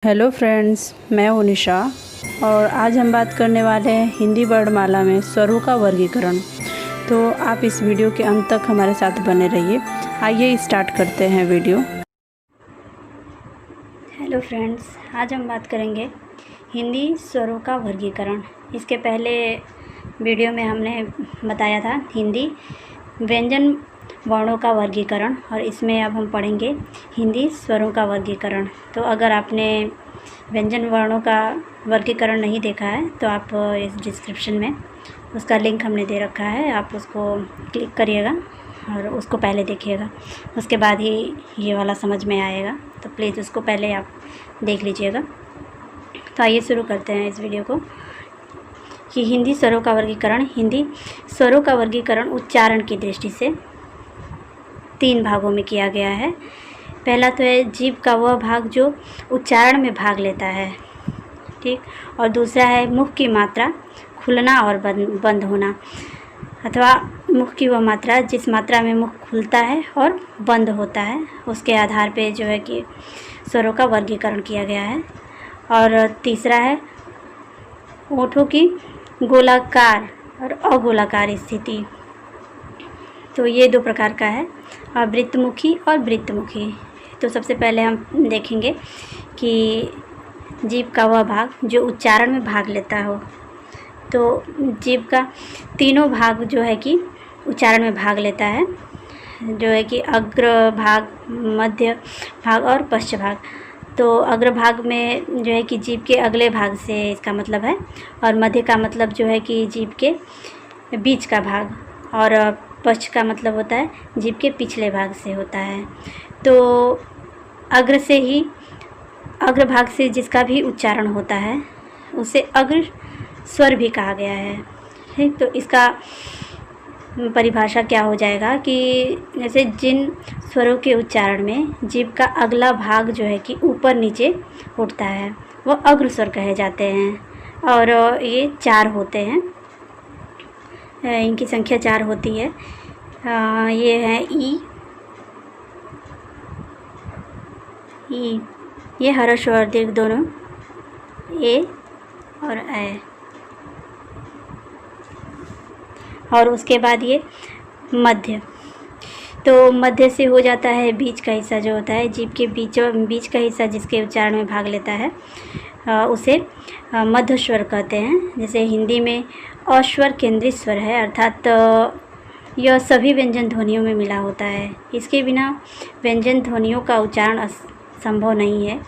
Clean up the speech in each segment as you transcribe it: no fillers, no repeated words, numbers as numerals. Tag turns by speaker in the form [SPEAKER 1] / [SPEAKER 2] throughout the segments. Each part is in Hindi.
[SPEAKER 1] हेलो फ्रेंड्स, मैं हूँ निशा और आज हम बात करने वाले हैं हिंदी वर्णमाला में स्वरों का वर्गीकरण। तो आप इस वीडियो के अंत तक हमारे साथ बने रहिए। आइए स्टार्ट करते हैं वीडियो। हेलो फ्रेंड्स, आज हम बात करेंगे हिंदी स्वरों का वर्गीकरण। इसके पहले वीडियो में हमने बताया था हिंदी व्यंजन वर्णों का वर्गीकरण और इसमें अब हम पढ़ेंगे हिंदी स्वरों का वर्गीकरण। तो अगर आपने व्यंजन वर्णों का वर्गीकरण नहीं देखा है तो आप इस डिस्क्रिप्शन में उसका लिंक हमने दे रखा है, आप उसको क्लिक करिएगा और उसको पहले देखिएगा, उसके बाद ही ये वाला समझ में आएगा। तो प्लीज़ उसको पहले आप देख लीजिएगा। तो आइए शुरू करते हैं इस वीडियो को कि हिंदी स्वरों का वर्गीकरण। हिंदी स्वरों का वर्गीकरण उच्चारण की दृष्टि से 3 भागों में किया गया है। पहला तो है जीभ का वह भाग जो उच्चारण में भाग लेता है, ठीक। और दूसरा है मुख की मात्रा खुलना और बंद होना, अथवा मुख की वह मात्रा जिस मात्रा में मुख खुलता है और बंद होता है, उसके आधार पे जो है कि स्वरों का वर्गीकरण किया गया है। और तीसरा है होठों की गोलाकार और अगोलाकार स्थिति। तो ये 2 प्रकार का है, वृत्तमुखी और वृत्तमुखी। तो सबसे पहले हम देखेंगे कि जीभ का वह भाग जो उच्चारण में भाग लेता हो। तो जीभ का तीनों भाग जो है कि उच्चारण में भाग लेता है, जो है कि अग्र भाग, मध्य भाग और पश्च भाग। तो अग्र भाग में जो है कि जीभ के अगले भाग से इसका मतलब है, और मध्य का मतलब जो है कि जीभ के बीच का भाग, और पश्च का मतलब होता है जीभ के पिछले भाग से होता है। तो अग्र भाग से जिसका भी उच्चारण होता है उसे अग्र स्वर भी कहा गया है, ठीक। तो इसका परिभाषा क्या हो जाएगा कि जैसे जिन स्वरों के उच्चारण में जीभ का अगला भाग जो है कि ऊपर नीचे उठता है वह अग्र स्वर कहे जाते हैं। और ये 4 होते हैं, इनकी संख्या 4 होती है। ये है ई, ये हर्ष और दीर्घ दोनों, ए और ए। और उसके बाद ये मध्य। तो मध्य से हो जाता है बीच का हिस्सा जो होता है, जीभ के बीच का हिस्सा जिसके उच्चारण में भाग लेता है उसे मध्य स्वर कहते हैं। जैसे हिंदी में अस्वर केंद्रित स्वर है, अर्थात यह सभी व्यंजन ध्वनियों में मिला होता है। इसके बिना व्यंजन ध्वनियों का उच्चारण संभव नहीं है।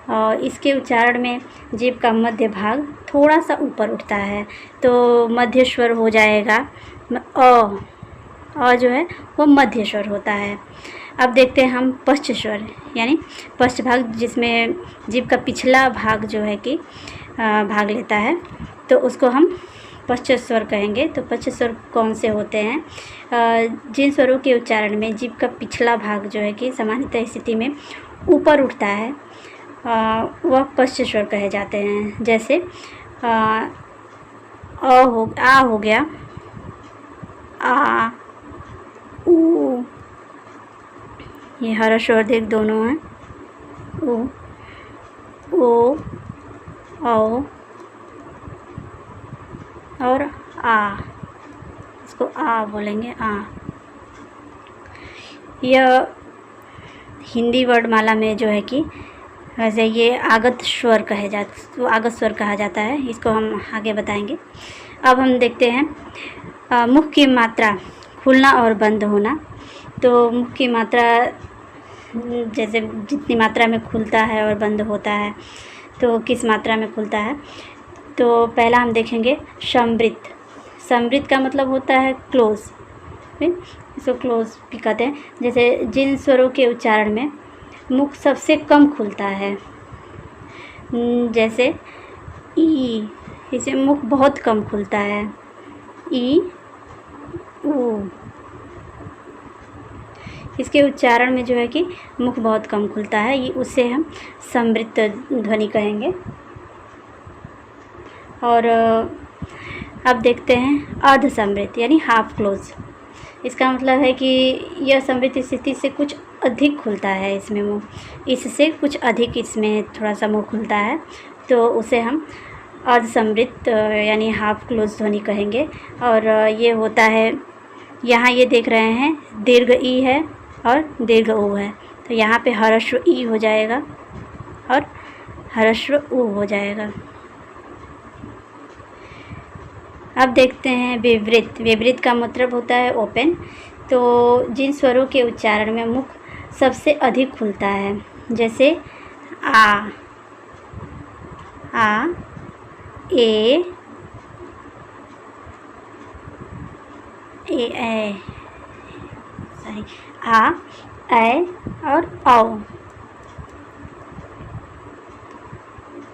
[SPEAKER 1] और इसके उच्चारण में जीभ का मध्य भाग थोड़ा सा ऊपर उठता है, तो मध्य स्वर हो जाएगा अ जो है वो मध्य स्वर होता है। अब देखते हैं हम पश्च स्वर, यानी पश्च भाग जिसमें जीभ का पिछला भाग जो है कि भाग लेता है, तो उसको हम पश्च स्वर कहेंगे। तो पश्च स्वर कौन से होते हैं? जिन स्वरों के उच्चारण में जीभ का पिछला भाग जो है कि सामान्यतः स्थिति में ऊपर उठता है वह पश्च स्वर कहे जाते हैं। जैसे आ हो गया, आ, ऊ, ये हर्ष और दीर्घ दोनों हैं, ऊ, ओ, औ और आ, इसको आ बोलेंगे, आ। यह हिंदी वर्णमाला में जो है कि वैसे ये आगत स्वर कहा जाता है। इसको हम आगे बताएंगे। अब हम देखते हैं मुख की मात्रा खुलना और बंद होना। तो मुख की मात्रा जैसे जितनी मात्रा में खुलता है और बंद होता है, तो किस मात्रा में खुलता है। तो पहला हम देखेंगे समृद्ध। समृद्ध का मतलब होता है क्लोज, इसको क्लोज भी कहते हैं। जैसे जिन स्वरों के उच्चारण में मुख सबसे कम खुलता है, जैसे ई, इसे मुख बहुत कम खुलता है, ई, ऊ। इसके उच्चारण में जो है कि मुख बहुत कम खुलता है, ये उससे हम समृद्ध ध्वनि कहेंगे। और अब देखते हैं अर्ध समृद्ध, यानी हाफ क्लोज। इसका मतलब है कि यह समृद्ध स्थिति से कुछ अधिक खुलता है इसमें मुँह, इससे कुछ अधिक इसमें थोड़ा सा मुँह खुलता है, तो उसे हम अर्धसमृद्ध यानी हाफ क्लोज ध्वनि कहेंगे। और ये होता है, यहाँ ये देख रहे हैं दीर्घ ई है और दीर्घ ऊ है, तो यहाँ पे ह्रस्व ई हो जाएगा और ह्रस्व ऊ हो जाएगा। अब देखते हैं विवृत। विवृत का मतलब होता है ओपन। तो जिन स्वरों के उच्चारण में मुख सबसे अधिक खुलता है, जैसे आ, ए, आ, ए और औ।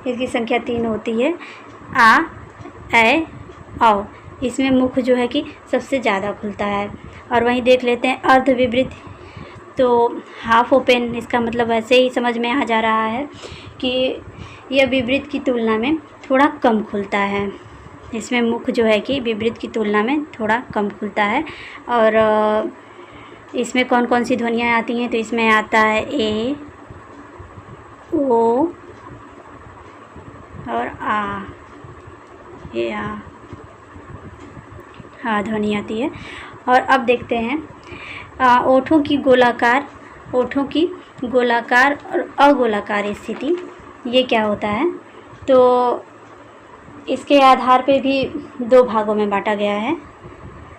[SPEAKER 1] इसकी संख्या 3 होती है, आ, ए, औ। इसमें मुख जो है कि सबसे ज़्यादा खुलता है। और वहीं देख लेते हैं अर्धविवृत, तो हाफ ओपन। इसका मतलब ऐसे ही समझ में आ जा रहा है कि यह विवृत की तुलना में थोड़ा कम खुलता है। इसमें मुख जो है कि विवृत की तुलना में थोड़ा कम खुलता है। और इसमें कौन कौन सी ध्वनियाँ आती हैं, तो इसमें आता है ए, ओ और आ, ये हाँ ध्वनि आती है। और अब देखते हैं ओठों की गोलाकार और अगोलाकार स्थिति, ये क्या होता है। तो इसके आधार पे भी 2 भागों में बांटा गया है।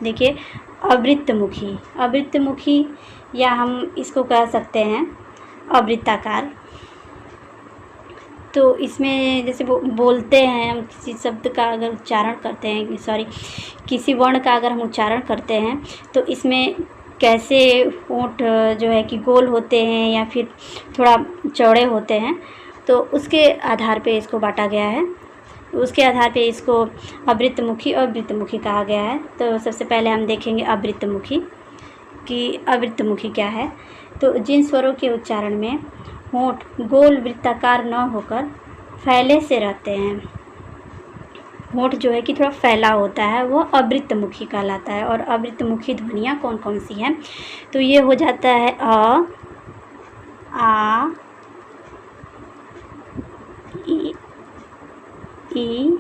[SPEAKER 1] देखिए, अवृत्तमुखी या हम इसको कह सकते हैं अवृत्ताकार। तो इसमें जैसे बोलते हैं हम, किसी शब्द का अगर उच्चारण करते हैं, किसी वर्ण का अगर हम उच्चारण करते हैं, तो इसमें कैसे होंठ जो है कि गोल होते हैं या फिर थोड़ा चौड़े होते हैं, तो उसके आधार पे इसको बांटा गया है। उसके आधार पे इसको अवृत्तमुखी और वृत्तमुखी कहा गया है। तो सबसे पहले हम देखेंगे अवृत्तमुखी कि अवृत्तमुखी क्या है। तो जिन स्वरों के उच्चारण में होंठ गोल वृत्ताकार न होकर फैले से रहते हैं, होंठ जो है कि थोड़ा फैला होता है, वो अवृत्तमुखी कहलाता है। और अवृत्तमुखी ध्वनियाँ कौन कौन सी हैं, तो ये हो जाता है अ, आ, ई,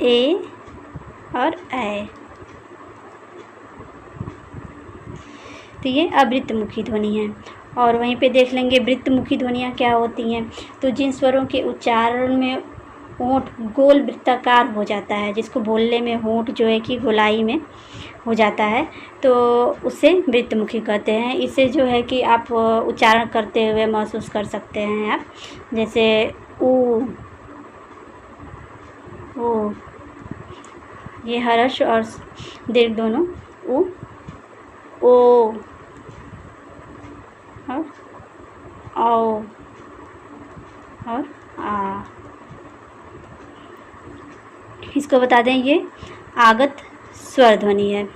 [SPEAKER 1] ए और ऐ। तो ये अवृत्तमुखी ध्वनि है। और वहीं पे देख लेंगे वृत्तमुखी ध्वनियाँ क्या होती हैं। तो जिन स्वरों के उच्चारण में होंठ गोल वृत्ताकार हो जाता है, जिसको बोलने में होंठ जो है कि गोलाई में हो जाता है, तो उसे वृत्तमुखी कहते हैं। इसे जो है कि आप उच्चारण करते हुए महसूस कर सकते हैं आप, जैसे ऊ, ओ, ये ह्रस्व और दीर्घ दोनों, ऊ, ओ और औ और आ। इसको बता दें, ये आगत स्वर ध्वनि है।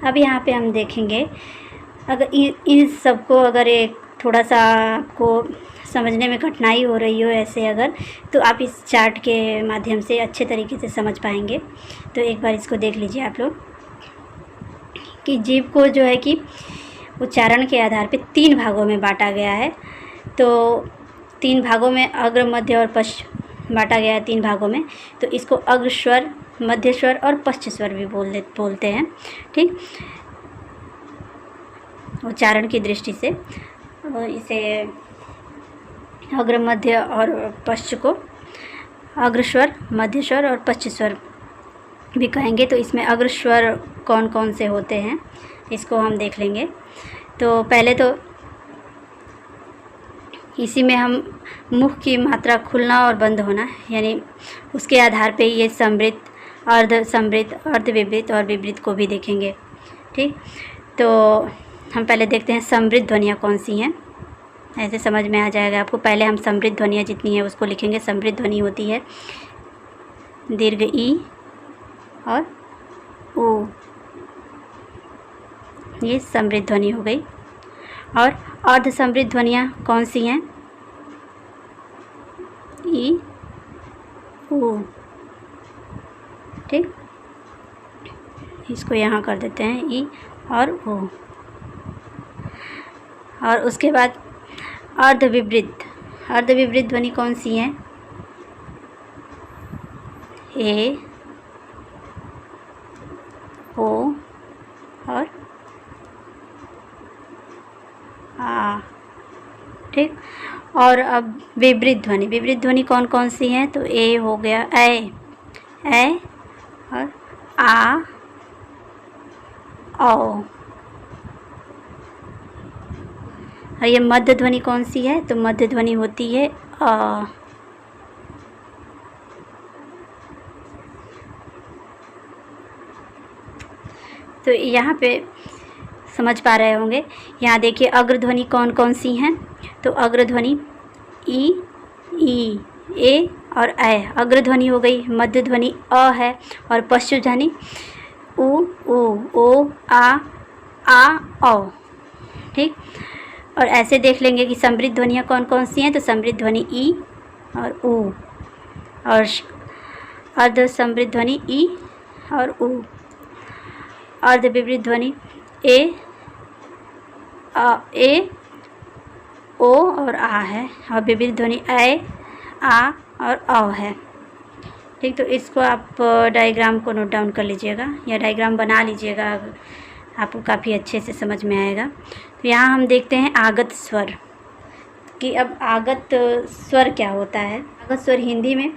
[SPEAKER 1] अब यहाँ पे हम देखेंगे, अगर इन सबको अगर एक थोड़ा सा आपको समझने में कठिनाई हो रही हो ऐसे अगर, तो आप इस चार्ट के माध्यम से अच्छे तरीके से समझ पाएंगे। तो एक बार इसको देख लीजिए आप लोग कि जीभ को जो है कि उच्चारण के आधार पे 3 भागों में बांटा गया है। तो 3 भागों में अग्र, मध्य और पश्च बांटा गया है 3 भागों में। तो इसको अग्र स्वर, मध्य स्वर और पश्च स्वर भी बोलते हैं, ठीक, उच्चारण की दृष्टि से। इसे अग्र, मध्य और पश्च को अग्र स्वर, मध्य स्वर और पश्च स्वर भी कहेंगे। तो इसमें अग्र स्वर कौन कौन से होते हैं, इसको हम देख लेंगे। तो पहले तो इसी में हम मुख की मात्रा खुलना और बंद होना, यानी उसके आधार पे ये समृद्ध, अर्ध समृद्ध, अर्धविवृत और विवृत को भी देखेंगे, ठीक। तो हम पहले देखते हैं समृद्ध ध्वनियाँ कौन सी हैं, ऐसे समझ में आ जाएगा आपको। पहले हम समृद्ध ध्वनियाँ जितनी हैं उसको लिखेंगे। समृद्ध ध्वनि होती है दीर्घ ई और ऊ, ये समृद्ध ध्वनि हो गई। और अर्ध समृद्ध ध्वनियाँ कौन सी हैं, ई इसको यहाँ कर देते हैं ई और ओ। और उसके बाद अर्धविपरीत ध्वनि कौन सी है? ए, ओ और आ। ठीक। और अब विपरीत ध्वनि कौन कौन सी है? तो ए हो गया, ए और आ, ओ। और ये मध्य ध्वनि कौन सी है? तो मध्य ध्वनि होती है अ। तो यहाँ पे समझ पा रहे होंगे। यहाँ देखिए अग्रध्वनि कौन कौन सी हैं? तो अग्रध्वनि ई, ए और ए अग्रध्वनि हो गई। मध्य ध्वनि अ है और पश्च ध्वनि उ, ओ, आ, ओ। ठीक। और ऐसे देख लेंगे कि समृद्ध ध्वनियाँ कौन कौन सी हैं? तो समृद्ध ध्वनि ई और उ, और अर्ध समृद्ध ध्वनि ई और उ। अर्ध विपरीत ध्वनि ए, ओ और आ है, और विपरीत ध्वनि ए, आ और औ है। ठीक। तो इसको आप डायग्राम को नोट डाउन कर लीजिएगा या डायग्राम बना लीजिएगा, आपको काफ़ी अच्छे से समझ में आएगा। तो यहाँ हम देखते हैं आगत स्वर कि अब आगत स्वर क्या होता है। आगत स्वर हिंदी में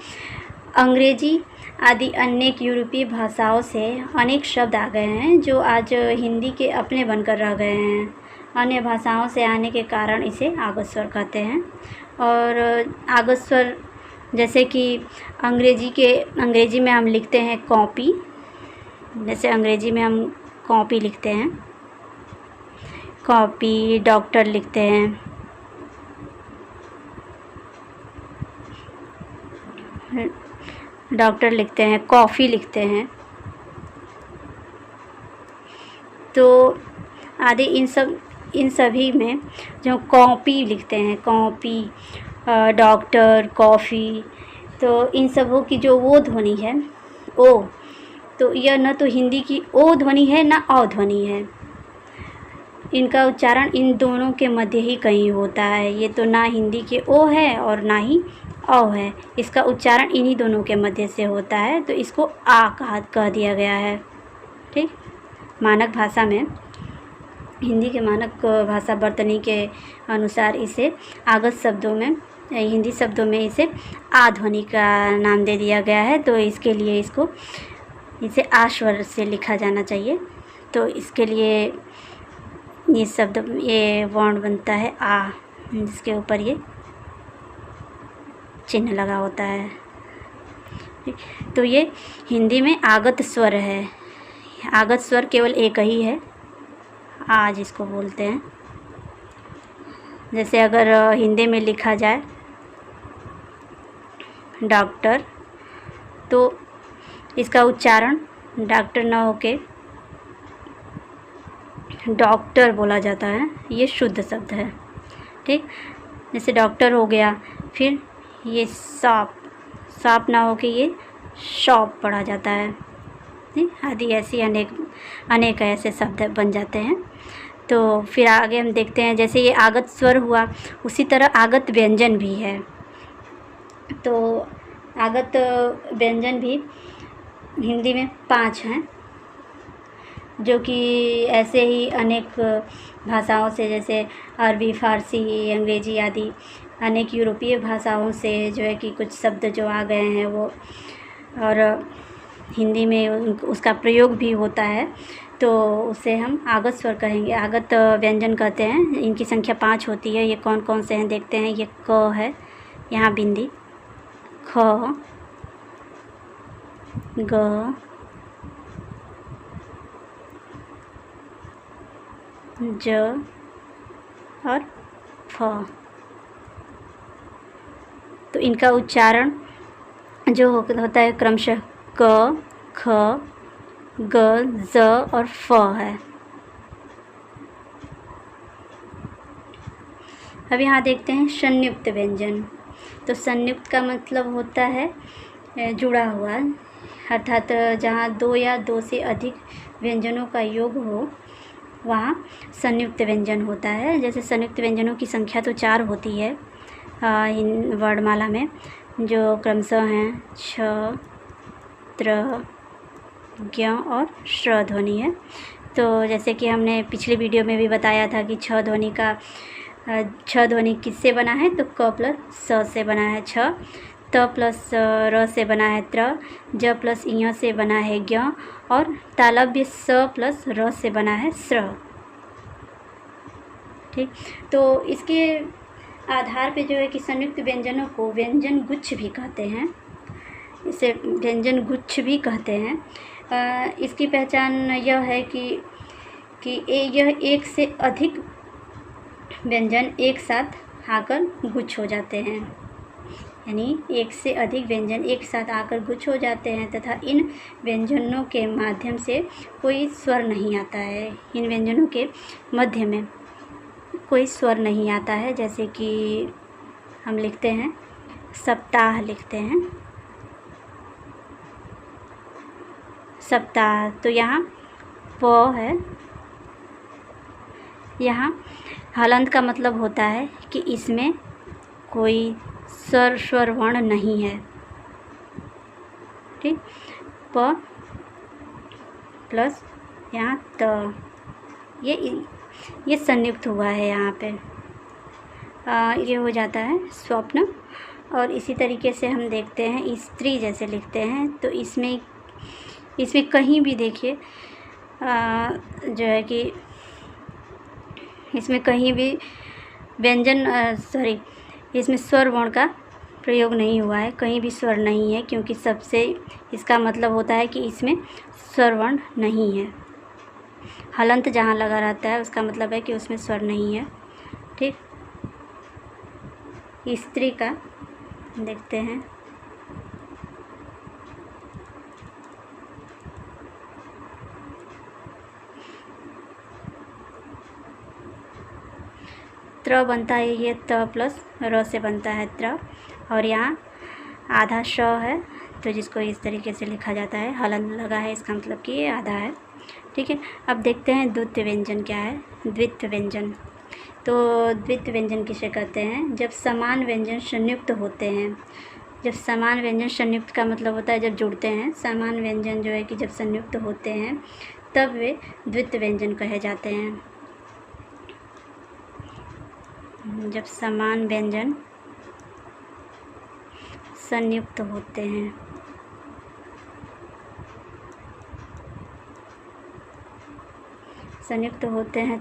[SPEAKER 1] अंग्रेजी आदि अनेक यूरोपीय भाषाओं से अनेक शब्द आ गए हैं जो आज हिंदी के अपने बनकर रह गए हैं। अन्य भाषाओं से आने के कारण इसे आगत स्वर कहते हैं। और आगत स्वर जैसे कि अंग्रेजी में हम लिखते हैं कॉपी, जैसे अंग्रेजी में हम कॉपी लिखते हैं, कॉपी। डॉक्टर लिखते हैं, कॉफ़ी लिखते हैं। तो आदि इन सभी में जो कॉपी लिखते हैं, कॉपी, डॉक्टर, कॉफ़ी, तो इन सबों की जो वो ध्वनि है ओ, तो यह न तो हिंदी की ओ ध्वनि है न औ ध्वनि है। इनका उच्चारण इन दोनों के मध्य ही कहीं होता है। ये तो ना हिंदी के ओ है और ना ही औ है, इसका उच्चारण इन्हीं दोनों के मध्य से होता है, तो इसको आ कह दिया गया है। ठीक। मानक भाषा में, हिंदी के मानक भाषा वर्तनी के अनुसार इसे आगत शब्दों में, हिंदी शब्दों में इसे आ ध्वनि का नाम दे दिया गया है। तो इसके लिए इसे आ स्वर से लिखा जाना चाहिए। तो इसके लिए ये वर्ण बनता है आ, जिसके ऊपर ये चिन्ह लगा होता है। तो ये हिंदी में आगत स्वर है। आगत स्वर केवल एक ही है, आ जिसको बोलते हैं। जैसे अगर हिंदी में लिखा जाए डॉक्टर, तो इसका उच्चारण डॉक्टर न होके डॉक्टर बोला जाता है, ये शुद्ध शब्द है। ठीक। जैसे डॉक्टर हो गया, फिर ये शॉप ना हो के ये शॉप पढ़ा जाता है। ठीक। आदि ऐसी अनेक ऐसे शब्द बन जाते हैं। तो फिर आगे हम देखते हैं, जैसे ये आगत स्वर हुआ, उसी तरह आगत व्यंजन भी है। तो आगत व्यंजन भी हिंदी में 5 हैं, जो कि ऐसे ही अनेक भाषाओं से, जैसे अरबी, फ़ारसी, अंग्रेजी आदि अनेक यूरोपीय भाषाओं से जो है कि कुछ शब्द जो आ गए हैं वो, और हिंदी में उसका प्रयोग भी होता है, तो उसे हम आगत स्वर कहेंगे, आगत व्यंजन कहते हैं। इनकी संख्या 5 होती है। ये कौन कौन से हैं देखते हैं। ये क है, यहाँ बिंदी, ख, ग, ज और फ। तो इनका उच्चारण जो होता है क्रमशः क, ख, ग, ज और फ है। अब यहाँ देखते हैं संयुक्त व्यंजन। तो संयुक्त का मतलब होता है जुड़ा हुआ, अर्थात जहाँ 2 या 2 से अधिक व्यंजनों का योग हो वहाँ संयुक्त व्यंजन होता है। जैसे संयुक्त व्यंजनों की संख्या तो 4 होती है इन वर्णमाला में, जो क्रमशः हैं छ, त्र, ज्ञ और श्र ध्वनि है। तो जैसे कि हमने पिछली वीडियो में भी बताया था कि छ ध्वनि किससे बना है, तो क प्लस स से बना है छ, त प्लस र से बना है त्र, ज प्लस ञ से बना है ज्ञ और तालव्य स प्लस र से बना है स्र। ठीक, तो इसके आधार पे जो है कि संयुक्त व्यंजनों को व्यंजन गुच्छ भी कहते हैं, इसे व्यंजन गुच्छ भी कहते हैं। इसकी पहचान यह है कि यह एक से अधिक व्यंजन एक साथ आकर गुच्छ हो जाते हैं, यानी एक से अधिक व्यंजन एक साथ आकर गुच्छ हो जाते हैं तथा इन व्यंजनों के माध्यम से कोई स्वर नहीं आता है। इन व्यंजनों के मध्य में कोई स्वर नहीं आता है। जैसे कि हम लिखते हैं सप्ताह, लिखते हैं सप्ताह, तो यहाँ प है, यहाँ हलंत का मतलब होता है कि इसमें कोई स्वर वर्ण नहीं है। ठीक, प प्लस यहाँ त, ये संयुक्त हुआ है यहाँ पे, ये हो जाता है स्वप्न। और इसी तरीके से हम देखते हैं स्त्री जैसे लिखते हैं, तो इसमें कहीं भी देखिए जो है कि इसमें कहीं भी व्यंजन इसमें स्वर वर्ण का प्रयोग नहीं हुआ है, कहीं भी स्वर नहीं है, क्योंकि सबसे इसका मतलब होता है कि इसमें स्वर वर्ण नहीं है। हलंत जहाँ लगा रहता है उसका मतलब है कि उसमें स्वर नहीं है। ठीक, स्त्री का देखते हैं, त्र बनता है, ये त प्लस र से बनता है त्र, और यहाँ आधा श है, तो जिसको इस तरीके से लिखा जाता है, हलंत लगा है, इसका मतलब कि ये आधा है। ठीक है, अब देखते हैं द्वितीय व्यंजन क्या है। द्वितीय व्यंजन, तो द्वितीय व्यंजन किसे कहते हैं, जब समान व्यंजन संयुक्त होते हैं। जब समान व्यंजन संयुक्त का मतलब होता है जब जुड़ते हैं, समान व्यंजन जो है कि जब संयुक्त होते हैं तब वे द्वितीय व्यंजन कहे जाते हैं। जब समान व्यंजन संयुक्त होते हैं,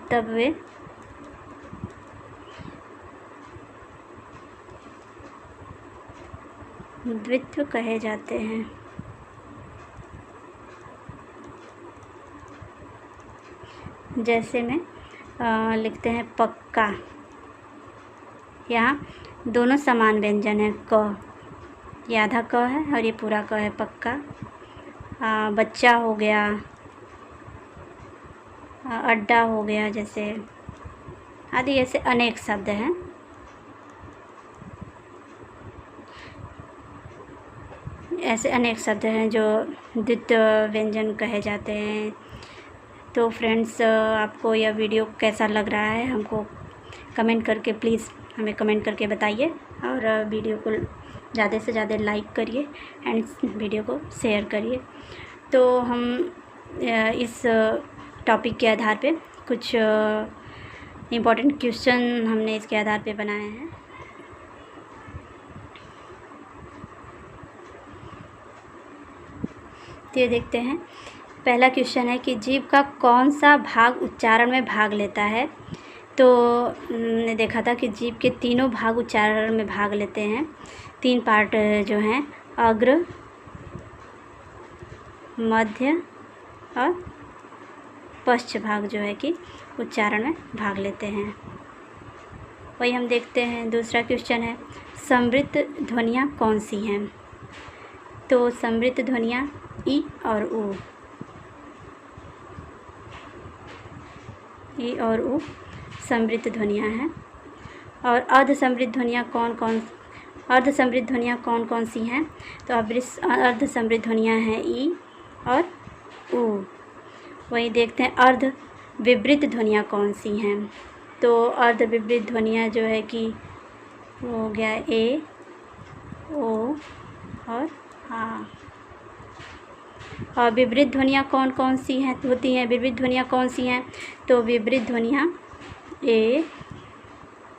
[SPEAKER 1] तब वे द्वित्व कहे जाते हैं। जैसे में लिखते हैं पक्का, यहाँ दोनों समान व्यंजन है, क, ये आधा क है और ये पूरा क है, पक्का। बच्चा हो गया, अड्डा हो गया, जैसे आदि ऐसे अनेक शब्द हैं। ऐसे अनेक शब्द हैं जो द्वितीय व्यंजन कहे जाते हैं। तो फ्रेंड्स, आपको यह वीडियो कैसा लग रहा है हमको कमेंट करके प्लीज़ हमें कमेंट करके बताइए, और वीडियो को ज़्यादा से ज़्यादा लाइक करिए एंड वीडियो को शेयर करिए। तो हम इस टॉपिक के आधार पे कुछ इम्पोर्टेंट क्वेश्चन हमने इसके आधार पे बनाए हैं। तो ये देखते हैं, पहला क्वेश्चन है कि जीभ का कौन सा भाग उच्चारण में भाग लेता है। तो हमने देखा था कि जीभ के तीनों भाग उच्चारण में भाग लेते हैं। 3 पार्ट जो हैं, अग्र, मध्य और पश्च भाग जो है कि उच्चारण में भाग लेते हैं। वही हम देखते हैं। दूसरा क्वेश्चन है, समृद्ध ध्वनियाँ कौन सी हैं। तो समृद्ध ध्वनियाँ ई और ऊ, ई और ऊ समृद्ध ध्वनियाँ हैं। और अर्ध समृद्ध ध्वनियाँ कौन कौन सी हैं। तो अर्ध समृद्ध ध्वनियाँ हैं ई और ऊ। वही देखते हैं अर्ध विवृत ध्वनियाँ कौन सी हैं। तो अर्ध विवृत ध्वनियाँ जो है कि वो हो गया ए, ओ और आ। और विवृत ध्वनियाँ कौन कौन सी हैं होती हैं, विवृत ध्वनियाँ कौन सी हैं? तो विवृत ध्वनियाँ ए,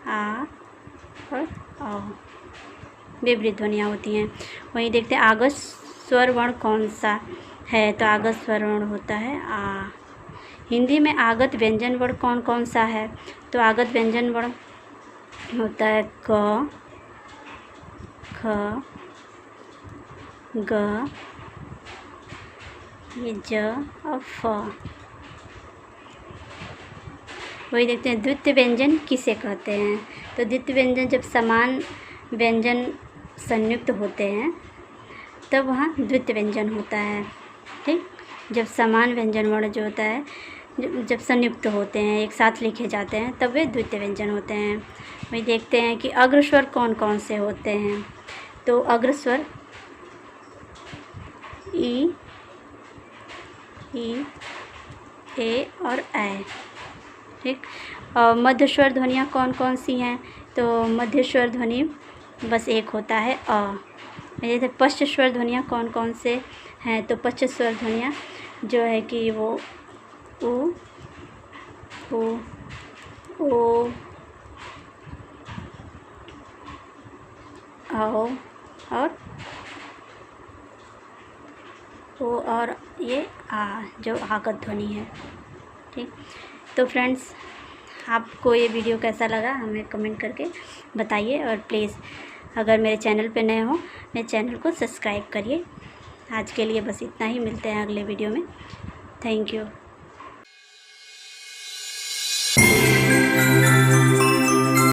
[SPEAKER 1] आ और औ विवृत ध्वनियाँ होती हैं। वहीं देखते हैं आगस स्वर वर्ण कौन सा है? तो आगस स्वर वर्ण होता है आ। हिंदी में आगत व्यंजन वर्ण कौन कौन सा है? तो आगत व्यंजन वर्ण होता है क, ख, ग, ये ज और फ। वही देखते हैं द्वितीय व्यंजन किसे कहते हैं? तो द्वितीय व्यंजन जब समान व्यंजन संयुक्त होते हैं तब वहाँ द्वितीय व्यंजन होता है। ठीक, जब समान व्यंजन वर्ण जो होता है जब संयुक्त होते हैं, एक साथ लिखे जाते हैं, तब वे द्वितीय व्यंजन होते हैं। वही देखते हैं कि अग्रस्वर कौन कौन से होते हैं? तो अग्रस्वर ई, ए और ऐ। ठीक, और मध्यस्वर ध्वनियाँ कौन कौन सी हैं? तो मध्यस्वर ध्वनि बस एक होता है अ। जैसे पश्च स्वर ध्वनियाँ कौन कौन से हैं? तो पश्च स्वर ध्वनियाँ जो है कि वो उ, ओ, आओ और ओ और ये आ जो आगत ध्वनि है। ठीक, तो फ्रेंड्स आपको ये वीडियो कैसा लगा हमें कमेंट करके बताइए, और प्लीज़ अगर मेरे चैनल पे नए हो मेरे चैनल को सब्सक्राइब करिए। आज के लिए बस इतना ही, मिलते हैं अगले वीडियो में। Thank you.